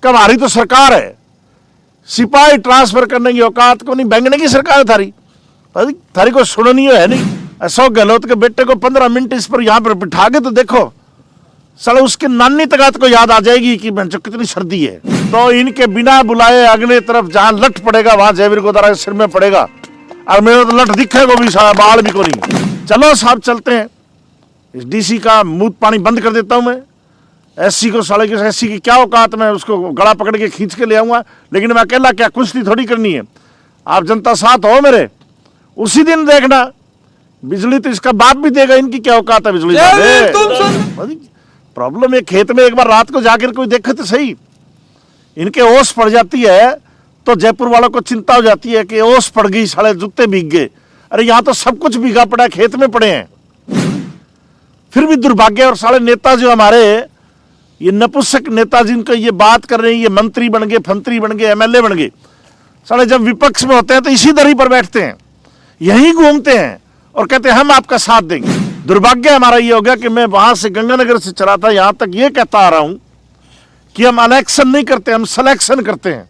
कि हमारी तो सरकार है, सिपाही ट्रांसफर करने की औकात को नहीं, बैंगने की सरकार है थारी, थारी को सुननी है नहीं। अशोक गहलोत के बेटे को 15 मिनट इस पर यहाँ पर बिठा के तो देखो, साला उसके नानी तक को याद आ जाएगी कि बच्चों कितनी सर्दी है। तो इनके बिना बुलाए अगले तरफ जहां लठ पड़ेगा वहां जयवीर गोदारा के सिर में पड़ेगा, और मेरे तो लठ दिखेगा भी, बाल भी को नहीं। चलो साहब चलते हैं, इस डीसी का मुंह पानी बंद कर देता हूं मैं। एससी को साले की एससी की क्या औकात, मैं उसको गला पकड़ के खींच के ले आऊंगा, लेकिन मैं अकेला क्या कुश्ती थोड़ी करनी है। आप जनता साथ हो मेरे, उसी दिन देखना बिजली तो इसका बाप भी देगा, इनकी क्या औकात है बिजली। प्रॉब्लम है खेत में एक बार रात को जाकर कोई देखे तो सही, इनके ओस पड़ जाती है तो जयपुर वालों को चिंता हो जाती है कि ओस पड़ गई, साले जूते भीग गए। अरे यहाँ तो सब कुछ भीगा पड़ा है, खेत में पड़े हैं। फिर भी दुर्भाग्य, और साले नेता जो हमारे ये नपुंसक नेता जिनको ये बात कर रहे हैं, ये मंत्री बन गए, फंत्री बन गए, एमएलए बन गए, साले जब विपक्ष में होते हैं तो इसी दरी पर बैठते हैं, यहीं घूमते हैं और कहते हैं हम आपका साथ देंगे। दुर्भाग्य हमारा ये हो गया कि मैं वहां से गंगानगर से चला था, यहां तक ये कहता आ रहा हूं कि हम इलेक्शन नहीं करते, हम सिलेक्शन करते हैं।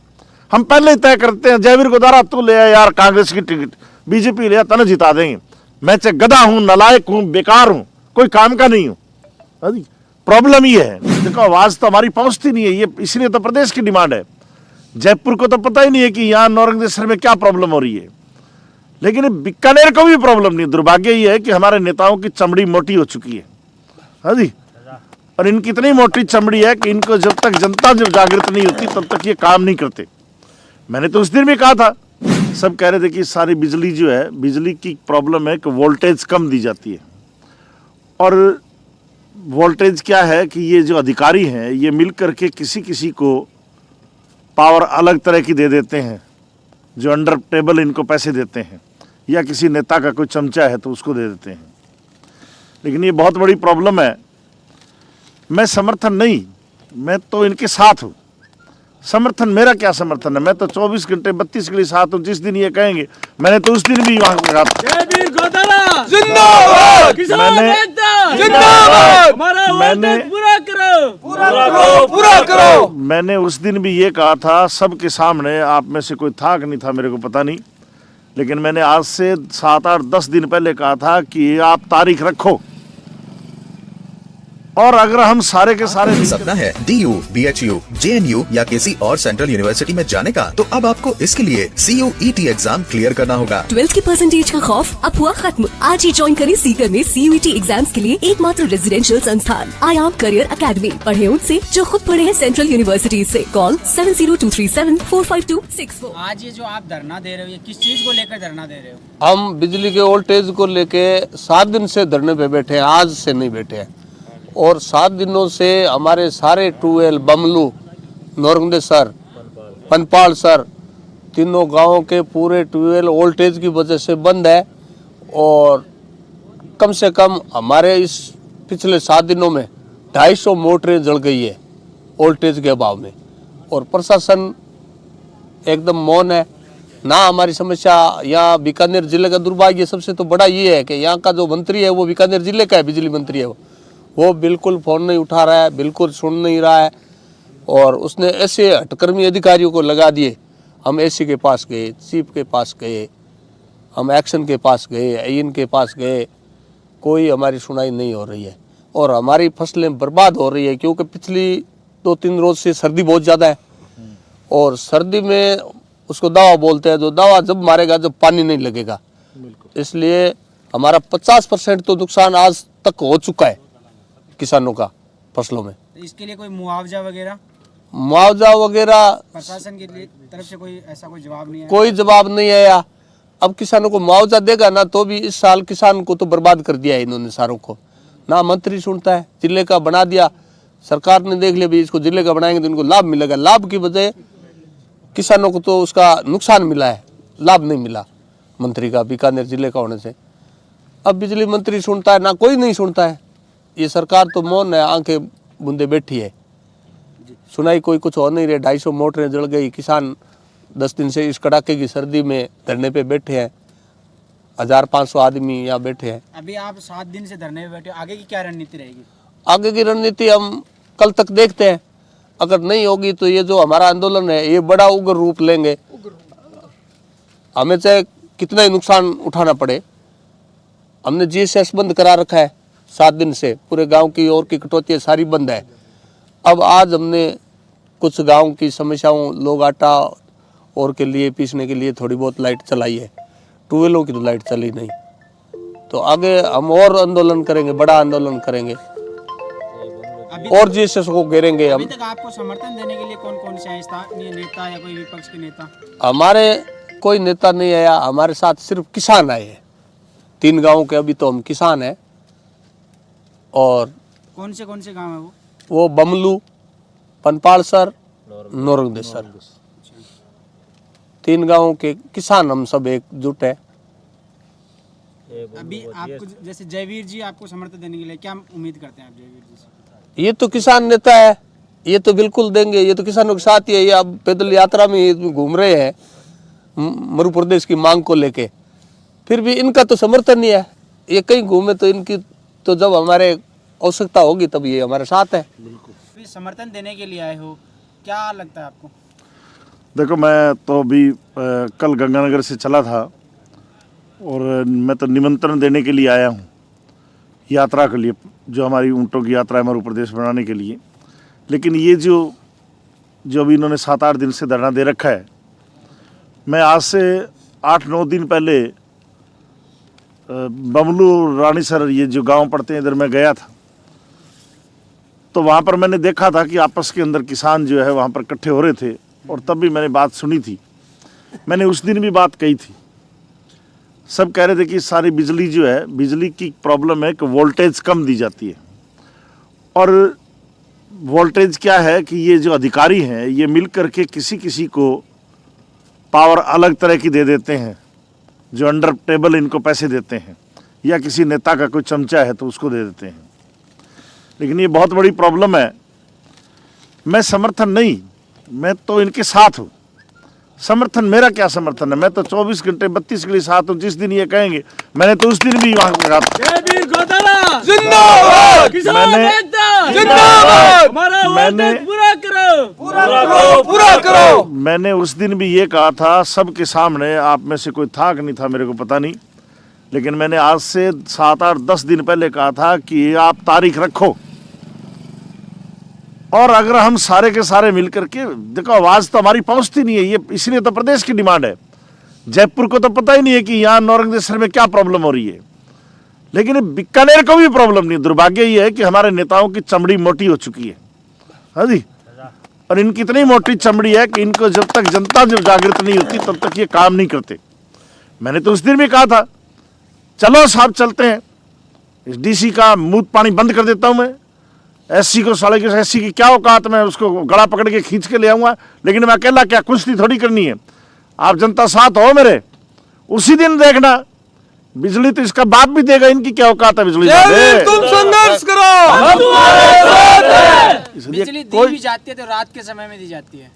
हम पहले ही तय करते हैं, जयवीर गोदारा तू ले यार कांग्रेस की टिकट, बीजेपी ले तने जिता देंगे। मैं चाहे गधा हूं, नालायक हूं, बेकार हूं, कोई काम का नहीं हूं। प्रॉब्लम ये है, देखो आवाज तो हमारी पहुंचती नहीं है, ये इसलिए तो प्रदेश की डिमांड है। जयपुर को तो पता ही नहीं है कि यहाँ नौरंगदेसर में क्या प्रॉब्लम हो रही है, लेकिन बीकानेर को भी प्रॉब्लम नहीं। दुर्भाग्य ये है कि हमारे नेताओं की चमड़ी मोटी हो चुकी है, हाँ जी, और इनकी इतनी मोटी चमड़ी है कि इनको जब तक जनता जब जागृत नहीं होती तब तक ये काम नहीं करते। मैंने तो उस दिन भी कहा था, सब कह रहे थे कि सारी बिजली जो है, बिजली की प्रॉब्लम है कि वोल्टेज कम दी जाती है। और वोल्टेज क्या है कि ये जो अधिकारी हैं ये मिल करके किसी किसी को पावर अलग तरह की दे देते हैं, जो अंडर टेबल इनको पैसे देते हैं, या किसी नेता का कोई चमचा है तो उसको दे देते हैं। लेकिन ये बहुत बड़ी प्रॉब्लम है। मैं समर्थन नहीं, मैं तो इनके साथ हूँ। समर्थन मेरा क्या समर्थन है, मैं तो 24 घंटे 32 के लिए साथ हूँ। जिस दिन ये कहेंगे, मैंने तो उस दिन भी वहां कहा मैंने उस दिन भी ये कहा था सबके सामने। आप में से कोई था कि नहीं था मेरे को पता नहीं, लेकिन मैंने आज से 7, 8, 10 दिन पहले कहा था कि आप तारीख रखो, और अगर हम सारे के सारे सपना है DU, BHU, JNU या किसी और सेंट्रल यूनिवर्सिटी में जाने का, तो अब आपको इसके लिए CUET एग्जाम क्लियर करना होगा। 12 के परसेंटेज का खौफ अब हुआ खत्म। आज ही ज्वाइन करें सीकर में CUET एग्जाम्स के लिए एकमात्र रेजिडेंशियल संस्थान आयाम करियर अकेडमी। पढ़े उनसे जो खुद पढ़े हैं सेंट्रल यूनिवर्सिटी से। कॉल 7023745264। आज ये जो आप धरना दे रहे हो, ये किस चीज को लेकर धरना दे रहे हो? हम बिजली के वोल्टेज को लेके 7 दिन से धरने पे बैठे हैं, आज से नहीं बैठे हैं। और 7 दिनों से हमारे सारे ट्यूबवेल बमलू, नौरंगदेसर, पनपाल सर, तीनों गांवों के पूरे ट्यूबवेल वोल्टेज की वजह से बंद है। और कम से कम हमारे इस पिछले 7 दिनों में 250 मोटरें जल गई है वोल्टेज के अभाव में। और प्रशासन एकदम मौन है ना। हमारी समस्या यहाँ बीकानेर जिले का दुर्भाग्य सबसे तो बड़ा ये है कि यहाँ का जो मंत्री है वो बीकानेर जिले का है, बिजली मंत्री है, वो बिल्कुल फ़ोन नहीं उठा रहा है, बिल्कुल सुन नहीं रहा है। और उसने ऐसे हटकर्मी अधिकारियों को लगा दिए। हम एसी के पास गए, चीफ के पास गए, हम एक्शन के पास गए, AN के पास गए, कोई हमारी सुनाई नहीं हो रही है। और हमारी फसलें बर्बाद हो रही है, क्योंकि पिछली 2-3 रोज़ से सर्दी बहुत ज़्यादा है। और सर्दी में उसको दवा बोलते हैं, जो दवा जब मारेगा जब पानी नहीं लगेगा। इसलिए हमारा 50% तो नुकसान आज तक हो चुका है किसानों का फसलों में। तो इसके लिए कोई मुआवजा वगैरह प्रशासन की तरफ से कोई ऐसा कोई जवाब नहीं है? कोई जवाब नहीं आया। अब किसानों को मुआवजा देगा ना, तो भी इस साल किसान को तो बर्बाद कर दिया है इन्होंने सारों को। ना मंत्री सुनता है, जिले का बना दिया सरकार ने, देख लिया भी इसको जिले का बनाएंगे तो इनको लाभ मिलेगा। लाभ की बजाय किसानों को तो उसका नुकसान मिला है, लाभ नहीं मिला मंत्री का, बीकानेर जिले का होने से। अब बिजली मंत्री सुनता है ना, कोई नहीं सुनता है। ये सरकार तो मौन है, आंखें बूंदे बैठी है, सुनाई कोई कुछ हो नहीं रहे। 250 मोटरें जल गई। किसान 10 दिन से इस कड़ाके की सर्दी में धरने पे बैठे हैं। 1500 आदमी यहाँ बैठे हैं। अभी आप 7 दिन से धरने पे बैठे हो, आगे की क्या रणनीति रहेगी? आगे की रणनीति हम कल तक देखते हैं। अगर नहीं होगी तो ये जो हमारा आंदोलन है ये बड़ा उग्र रूप लेंगे। हमें चाहे कितना ही नुकसान उठाना पड़े। हमने जीएसएस बंद करा रखा है 7 दिन से, पूरे गांव की और की कटौती सारी बंद है। अब आज हमने कुछ गांव की समस्याओं, लोग आटा और के लिए पीसने के लिए थोड़ी बहुत लाइट चलाई है, ट्यूबवेलों की तो लाइट चली नहीं। तो आगे हम और आंदोलन करेंगे, बड़ा आंदोलन करेंगे और जीएसएस को घेरेंगे हम। अभी तक आपको समर्थन देने के लिए कौन कौन से स्थानीय नेता या कोई विपक्ष के नेता? हमारे कोई नेता नहीं आया, हमारे साथ सिर्फ किसान आए हैं 3 गांव के। अभी तो हम किसान हैं। और कौन से गांव है वो बमलू, पनपालसर, नौरंगदेसर, 3 गांवों के किसान हम सब एकजुट है। अभी आपको जैसे जयवीर जी आपको समर्थन देने के लिए क्या उम्मीद करते हैं आप जयवीर जी से? ये तो किसान नेता है, ये तो बिल्कुल देंगे। ये तो किसानों के साथ ही है। ये अब पैदल यात्रा में घूम रहे हैं मध्य प्रदेश की मांग को लेके, फिर भी इनका तो समर्थन नहीं है। ये कहीं घूमे तो इनकी तो जब हमारे आवश्यकता होगी तब ये हमारे साथ है। अभी समर्थन देने के लिए आए हो, क्या लगता है आपको? देखो, मैं तो अभी कल गंगानगर से चला था और मैं तो निमंत्रण देने के लिए आया हूँ यात्रा के लिए, जो हमारी ऊँटों की यात्रा है मध्य प्रदेश बनाने के लिए। लेकिन ये जो अभी इन्होंने 7-8 दिन से धरना दे रखा है, मैं आज से 8-9 दिन पहले बमलू, रानीसर, ये जो गांव पड़ते हैं, इधर मैं गया था। तो वहाँ पर मैंने देखा था कि आपस के अंदर किसान जो है वहाँ पर इकट्ठे हो रहे थे और तब भी मैंने बात सुनी थी। मैंने उस दिन भी बात कही थी। सब कह रहे थे कि सारी बिजली जो है, बिजली की प्रॉब्लम है कि वोल्टेज कम दी जाती है। और वोल्टेज क्या है कि ये जो अधिकारी हैं ये मिल करके किसी किसी को पावर अलग तरह की दे देते हैं, जो अंडर टेबल इनको पैसे देते हैं, या किसी नेता का कोई चमचा है तो उसको दे देते हैं। लेकिन ये बहुत बड़ी प्रॉब्लम है। मैं समर्थन नहीं, मैं तो इनके साथ हूँ। समर्थन मेरा क्या समर्थन है? मैं तो 24 घंटे 32 के लिए साथ हूँ। जिस दिन ये कहेंगे, मैंने तो उस दिन भी वहाँ कहा मैंने उस दिन भी ये कहा था सबके सामने। आप में से कोई था कि नहीं था मेरे को पता नहीं, लेकिन मैंने आज से 7-8-10 दिन पहले कहा था कि आप तारीख रखो और अगर हम सारे के सारे मिलकर के, देखो आवाज़ तो हमारी पहुंचती नहीं है, ये इसलिए तो प्रदेश की डिमांड है। जयपुर को तो पता ही नहीं है कि यहाँ नौरंगदेसर में क्या प्रॉब्लम हो रही है, लेकिन बीकानेर को भी प्रॉब्लम नहीं। दुर्भाग्य ये है कि हमारे नेताओं की चमड़ी मोटी हो चुकी है। हाँ जी, और इनकी इतनी मोटी चमड़ी है कि इनको जब तक जनता जब जागृत नहीं होती तब तक ये काम नहीं करते। मैंने तो उस दिन भी कहा था, चलो साहब चलते हैं, इस डीसी का मुंह पानी बंद कर देता हूं मैं। एससी को, साले के एससी की क्या औकात, मैं उसको गला पकड़ के खींच के ले आऊंगा। लेकिन मैं अकेला क्या, कुश्ती थोड़ी करनी है। आप जनता साथ हो मेरे, उसी दिन देखना बिजली तो इसका बाप भी देगा। इनकी क्या औकात है बिजली? तुम संघर्ष करो। बिजली दी भी जाती है तो रात के समय में दी जाती है।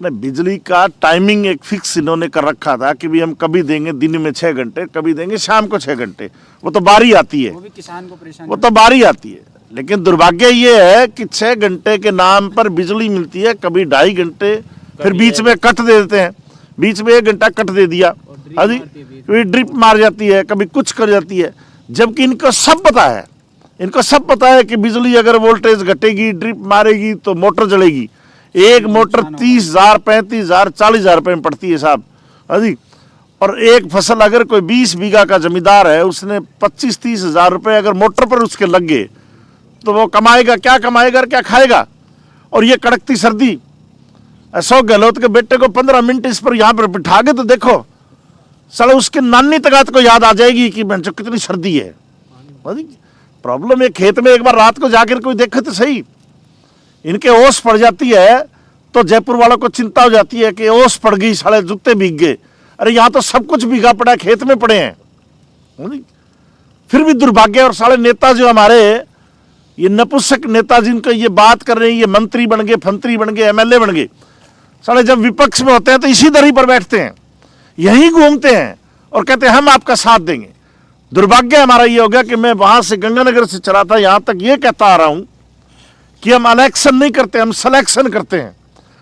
नहीं, बिजली का टाइमिंग एक फिक्स इन्होंने कर रखा था कि भी हम कभी देंगे दिन में 6 घंटे, कभी देंगे शाम को 6 घंटे। वो तो बारी आती है, वो भी किसान को परेशान, वो तो बारी आती है। लेकिन दुर्भाग्य ये है कि 6 घंटे के नाम पर बिजली मिलती है, कभी 2.5 घंटे, फिर बीच में कट दे देते हैं, बीच में 1 घंटा कट दे दिया। हाँ जी, कभी ड्रिप मार जाती है, कभी कुछ कर जाती है। जबकि इनको सब पता है, इनको सब पता है कि बिजली अगर वोल्टेज घटेगी, ड्रिप मारेगी तो मोटर जलेगी। एक मोटर 30,000, 35,000, 40,000 रुपये में पड़ती है साहब। हाँ जी, और एक फसल अगर कोई 20 बीघा का जमींदार है, उसने 25-30 हज़ार रुपये अगर मोटर पर उसके लग गए तो वो कमाएगा क्या, क्या खाएगा? और ये कड़कती सर्दी, अशोक गहलोत के बेटे को 15 मिनट इस पर यहाँ पर बिठा के तो देखो, साला उसके नानी तगात को याद आ जाएगी कि जो कितनी सर्दी है। प्रॉब्लम है खेत में एक बार रात को जाकर कोई देखे तो सही, इनके ओस पड़ जाती है तो जयपुर वालों को चिंता हो जाती है कि ओस पड़ गई, साले जूते भीग गए। अरे यहाँ तो सब कुछ भीगा पड़ा, खेत में पड़े हैं। फिर भी दुर्भाग्य, और साले नेता जो हमारे ये नपुंसक नेता जिनको ये बात कर रहे हैं, ये मंत्री बन गए, फंत्री बन गए, एमएलए बन गए, साले जब विपक्ष में होते हैं तो इसी दरी पर बैठते हैं, यहीं घूमते हैं और कहते हैं हम आपका साथ देंगे। दुर्भाग्य हमारा ये हो गया कि मैं वहां से गंगानगर से चला था, यहां तक ये कहता आ रहा हूं कि हम इलेक्शन नहीं करते, हम सिलेक्शन करते हैं।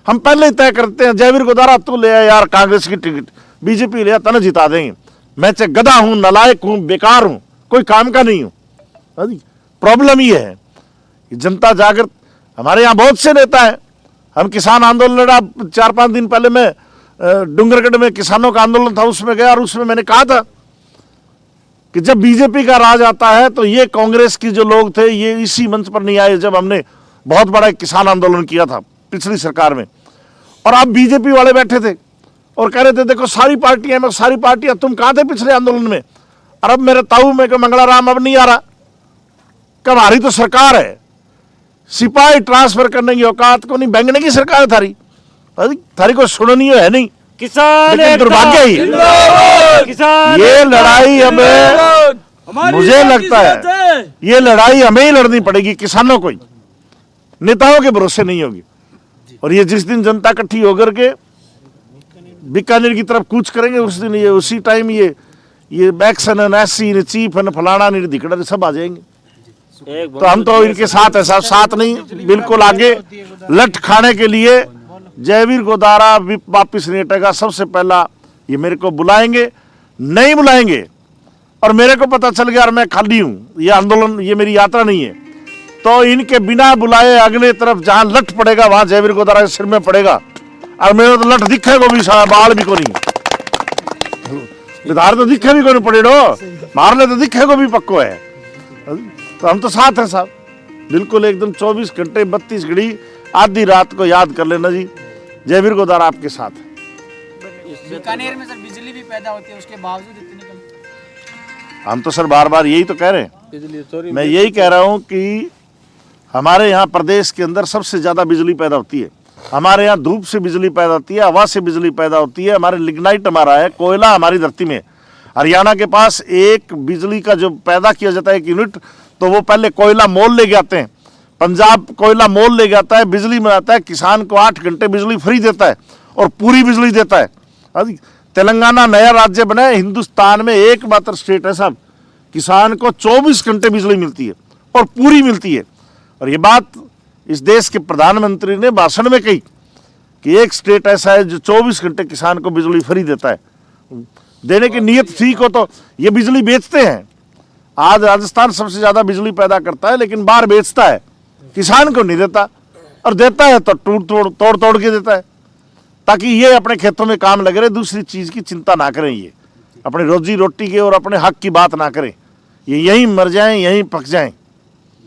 हम पहले ही तय करते हैं, जयवीर गोदारा तू ले आ यार कांग्रेस की टिकट, बीजेपी ले आ तने जिता देंगे। मैं चाहे गधा हूं, नालायक हूं, बेकार हूं, कोई काम का नहीं हूं। प्रॉब्लम ये है कि जनता जागृत, हमारे यहाँ बहुत से नेता है। हम किसान आंदोलन लड़ा, 4-5 दिन पहले मैं डूंगरगढ़ में किसानों का आंदोलन था, उसमें गया और उसमें मैंने कहा था कि जब बीजेपी का राज आता है तो ये कांग्रेस की जो लोग थे ये इसी मंच पर नहीं आए जब हमने बहुत बड़ा किसान आंदोलन किया था पिछली सरकार में। और अब बीजेपी वाले बैठे थे और कह रहे थे देखो सारी पार्टियां, मैं सारी पार्टियां, तुम कहां थे पिछले आंदोलन में? और अब मेरे ताऊ में मंगला राम अब नहीं आ रहा। कब हमारी तो सरकार है, सिपाही ट्रांसफर करने की औकात को नहीं, बैंगने की सरकार है थारी, थारी को सुननी है नहीं। किसान लेकिन दुर्भाग्य ही ये लड़ाई हमें, मुझे लगता है ये लड़ाई हमें ही लड़नी पड़ेगी, किसानों को ही, नेताओं के भरोसे नहीं होगी। और ये जिस दिन जनता इकट्ठी होकर के बीकानेर की तरफ कूच करेंगे उस दिन ये उसी टाइम ये एक्शन ऐसी चीफ फलाना नहीं दिखड़ा सब आ जाएंगे। तो हम तो इनके साथ है साहब, साथ नहीं, बिल्कुल आगे लठ खाने के लिए जयवीर गोदारा वापिस नहीं हटेगा। सबसे पहला ये मेरे को बुलाएंगे, नहीं बुलाएंगे और मेरे को पता चल गया और मैं खाली हूं, ये आंदोलन, ये मेरी यात्रा नहीं है, तो इनके बिना बुलाए अगले तरफ जहां लठ पड़ेगा वहां जयवीर गोदारा के सिर में पड़ेगा। और मेरे तो लठ दिखेगा भी, बाल भी को नहीं, विधार तो दिखे भी को नहीं पड़े, मारने तो दिखेगा भी पक्को है। तो हम तो साथ हैं साहब, बिल्कुल एकदम 24 घंटे 32 घड़ी आधी रात को याद कर लेना जी, जयवीर गोदारा आपके साथ है। बीकानेर में सर बिजली भी पैदा होती है, उसके बावजूद इतनी कम। हम तो सर बार बार यही तो कह रहे हैं, मैं यही कह रहा हूं कि हमारे यहाँ प्रदेश के अंदर सबसे ज्यादा बिजली पैदा होती है। हमारे यहाँ धूप से बिजली पैदा होती है, हवा से बिजली पैदा होती है, हमारे लिग्नाइट हमारा है, कोयला हमारी धरती में। हरियाणा के पास एक बिजली का जो पैदा किया जाता है 1 यूनिट, तो वो पहले कोयला मोल ले जाते हैं। पंजाब कोयला मोल ले जाता है, बिजली बनाता है, किसान को 8 घंटे बिजली फ्री देता है और पूरी बिजली देता है। तेलंगाना नया राज्य बना है, हिंदुस्तान में एकमात्र स्टेट है साहब, किसान को 24 घंटे बिजली मिलती है और पूरी मिलती है। और ये बात इस देश के प्रधानमंत्री ने भाषण में कही कि एक स्टेट ऐसा है जो 24 घंटे किसान को बिजली फ्री देता है। देने की नीयत ठीक हो तो ये बिजली बेचते हैं। आज राजस्थान सबसे ज्यादा बिजली पैदा करता है लेकिन बाहर बेचता है, किसान को नहीं देता, और देता है तो तोड़ तोड़ के देता है, ताकि ये अपने खेतों में काम लगे रहे, दूसरी चीज की चिंता ना करें, ये अपने रोजी रोटी के और अपने हक की बात ना करें, ये यहीं मर जाएं, यहीं पक जाएं।